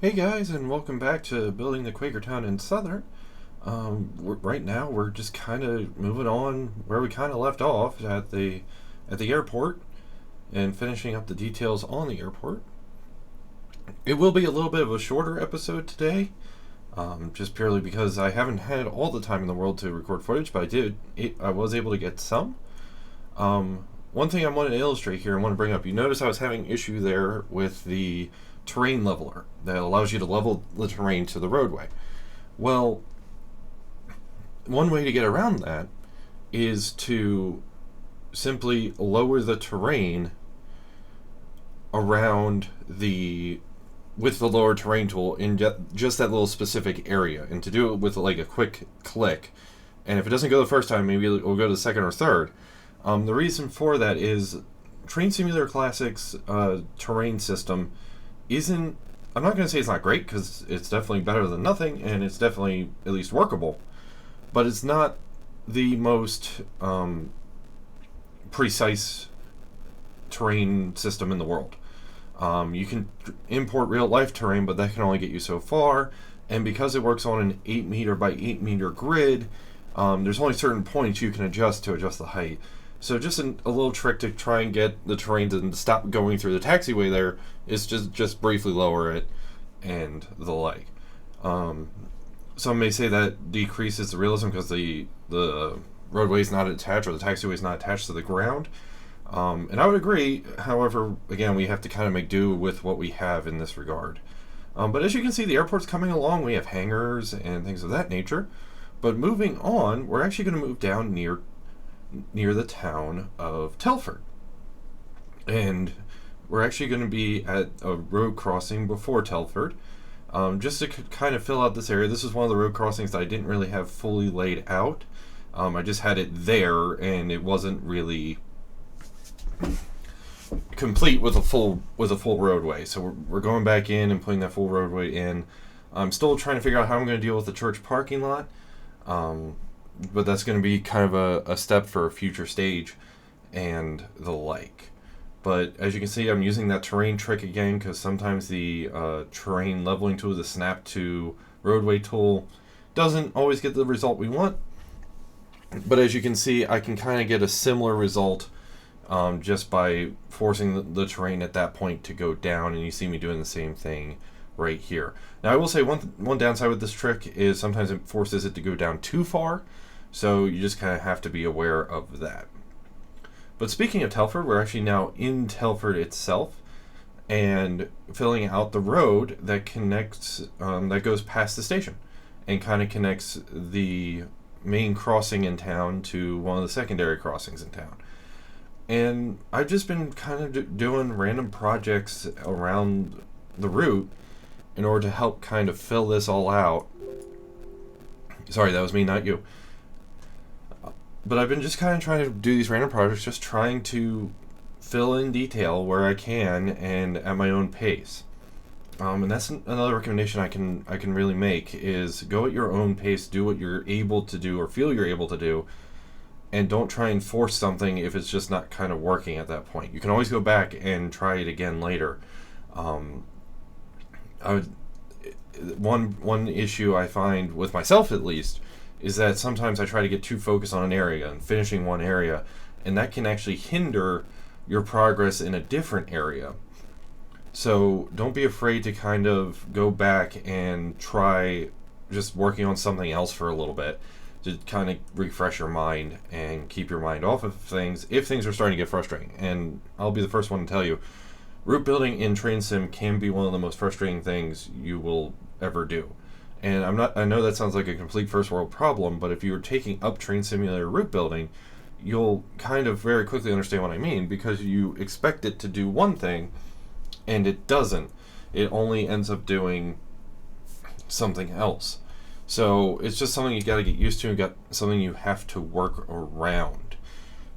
Hey guys, and welcome back to building the Quakertown in Southern. Right now, we're just kind of moving on where we kind of left off at the airport and finishing up the details on the airport. It will be a little bit of a shorter episode today, just purely because I haven't had all the time in the world to record footage, but I was able to get some. One thing I wanted to illustrate here and want to bring up, you notice I was having issue there with the terrain leveler that allows you to level the terrain to the roadway. Well, one way to get around that is to simply lower the terrain around with the lower terrain tool in just that little specific area, and to do it with like a quick click. And if it doesn't go the first time, maybe it'll go to the second or third. The reason for that is Train Simulator Classic's terrain system isn't, I'm not going to say it's not great, because it's definitely better than nothing, and it's definitely at least workable, but it's not the most precise terrain system in the world. You can import real life terrain, but that can only get you so far, and because it works on an 8 meter by 8 meter grid, there's only certain points you can adjust to adjust the height. So just a little trick to try and get the terrain to stop going through the taxiway there is just briefly lower it and the like. Some may say that decreases the realism because the roadway is not attached, or the taxiway is not attached to the ground. And I would agree. However, again, we have to kind of make do with what we have in this regard. But as you can see, the airport's coming along. We have hangars and things of that nature. But moving on, we're actually going to move down near the town of Telford. And we're actually going to be at a road crossing before Telford. Just to kind of fill out this area, this is one of the road crossings that I didn't really have fully laid out. I just had it there, and it wasn't really complete with a full roadway. So we're going back in and putting that full roadway in. I'm still trying to figure out how I'm going to deal with the church parking lot. But that's going to be kind of a step for a future stage and the like. But as you can see, I'm using that terrain trick again, because sometimes the terrain leveling tool, the snap to roadway tool, doesn't always get the result we want. But as you can see, I can kind of get a similar result just by forcing the terrain at that point to go down, and you see me doing the same thing right here. Now, I will say one downside with this trick is sometimes it forces it to go down too far, so you just kind of have to be aware of that. But speaking of Telford, we're actually now in Telford itself and filling out the road that connects, that goes past the station and kind of connects the main crossing in town to one of the secondary crossings in town. And I've just been kind of doing random projects around the route in order to help kind of fill this all out. Sorry, that was me, not you. But I've been just kind of trying to do these random projects, just trying to fill in detail where I can and at my own pace. And that's another recommendation I can really make, is go at your own pace, do what you're able to do or feel you're able to do, and don't try and force something if it's just not kind of working at that point. You can always go back and try it again later. One issue I find with myself, at least, is that sometimes I try to get too focused on an area and finishing one area, and that can actually hinder your progress in a different area. So don't be afraid to kind of go back and try just working on something else for a little bit to kind of refresh your mind and keep your mind off of things if things are starting to get frustrating. And I'll be the first one to tell you, route building in Train Sim can be one of the most frustrating things you will ever do. And I know that sounds like a complete first world problem, but if you're taking up Train Simulator route building, you'll kind of very quickly understand what I mean, because you expect it to do one thing and it doesn't. It only ends up doing something else. So it's just something you got to get used to, and got something you have to work around.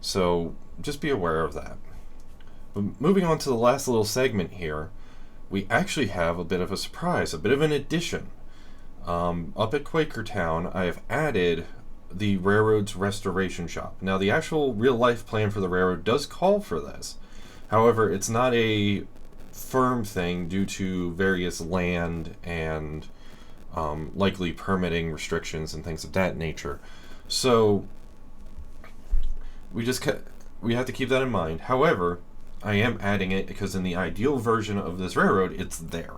So just be aware of that. But moving on to the last little segment here, we actually have a bit of a surprise, a bit of an addition. Up at Quakertown, I have added the railroad's restoration shop. Now, the actual real-life plan for the railroad does call for this. However, it's not a firm thing due to various land and likely permitting restrictions and things of that nature. So we have to keep that in mind. However, I am adding it because in the ideal version of this railroad, it's there.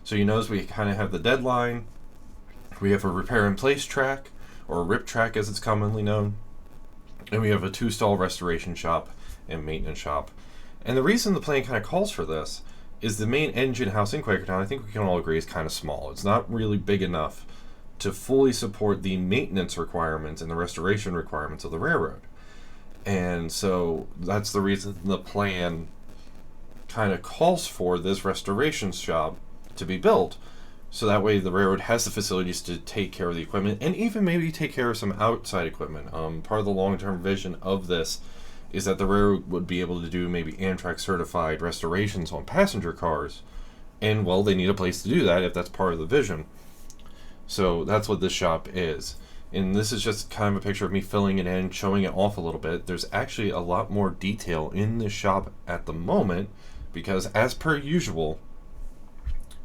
So you notice we kind of have the deadline. We have a repair in place track, or a RIP track as it's commonly known. And we have a 2-stall restoration shop and maintenance shop. And the reason the plan kind of calls for this is the main engine house in Quakertown, I think we can all agree, is kind of small. It's not really big enough to fully support the maintenance requirements and the restoration requirements of the railroad. And so that's the reason the plan kind of calls for this restoration shop to be built, so that way the railroad has the facilities to take care of the equipment and even maybe take care of some outside equipment. Part of the long-term vision of this is that the railroad would be able to do maybe Amtrak certified restorations on passenger cars, and well, they need a place to do that if that's part of the vision. So that's what this shop is. And this is just kind of a picture of me filling it in, showing it off a little bit. There's actually a lot more detail in this shop at the moment because, as per usual,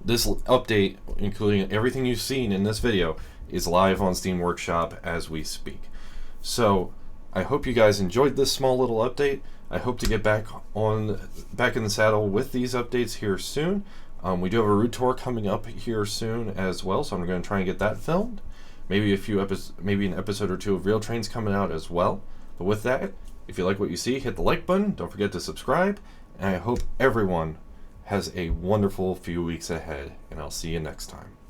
this update, including everything you've seen in this video, is live on Steam Workshop as we speak. So I hope you guys enjoyed this small little update. I hope to get back in the saddle with these updates here soon. We do have a route tour coming up here soon as well, so I'm going to try and get that filmed. Maybe maybe an episode or two of Real Trains coming out as well. But with that, if you like what you see, hit the like button. Don't forget to subscribe. And I hope everyone has a wonderful few weeks ahead. And I'll see you next time.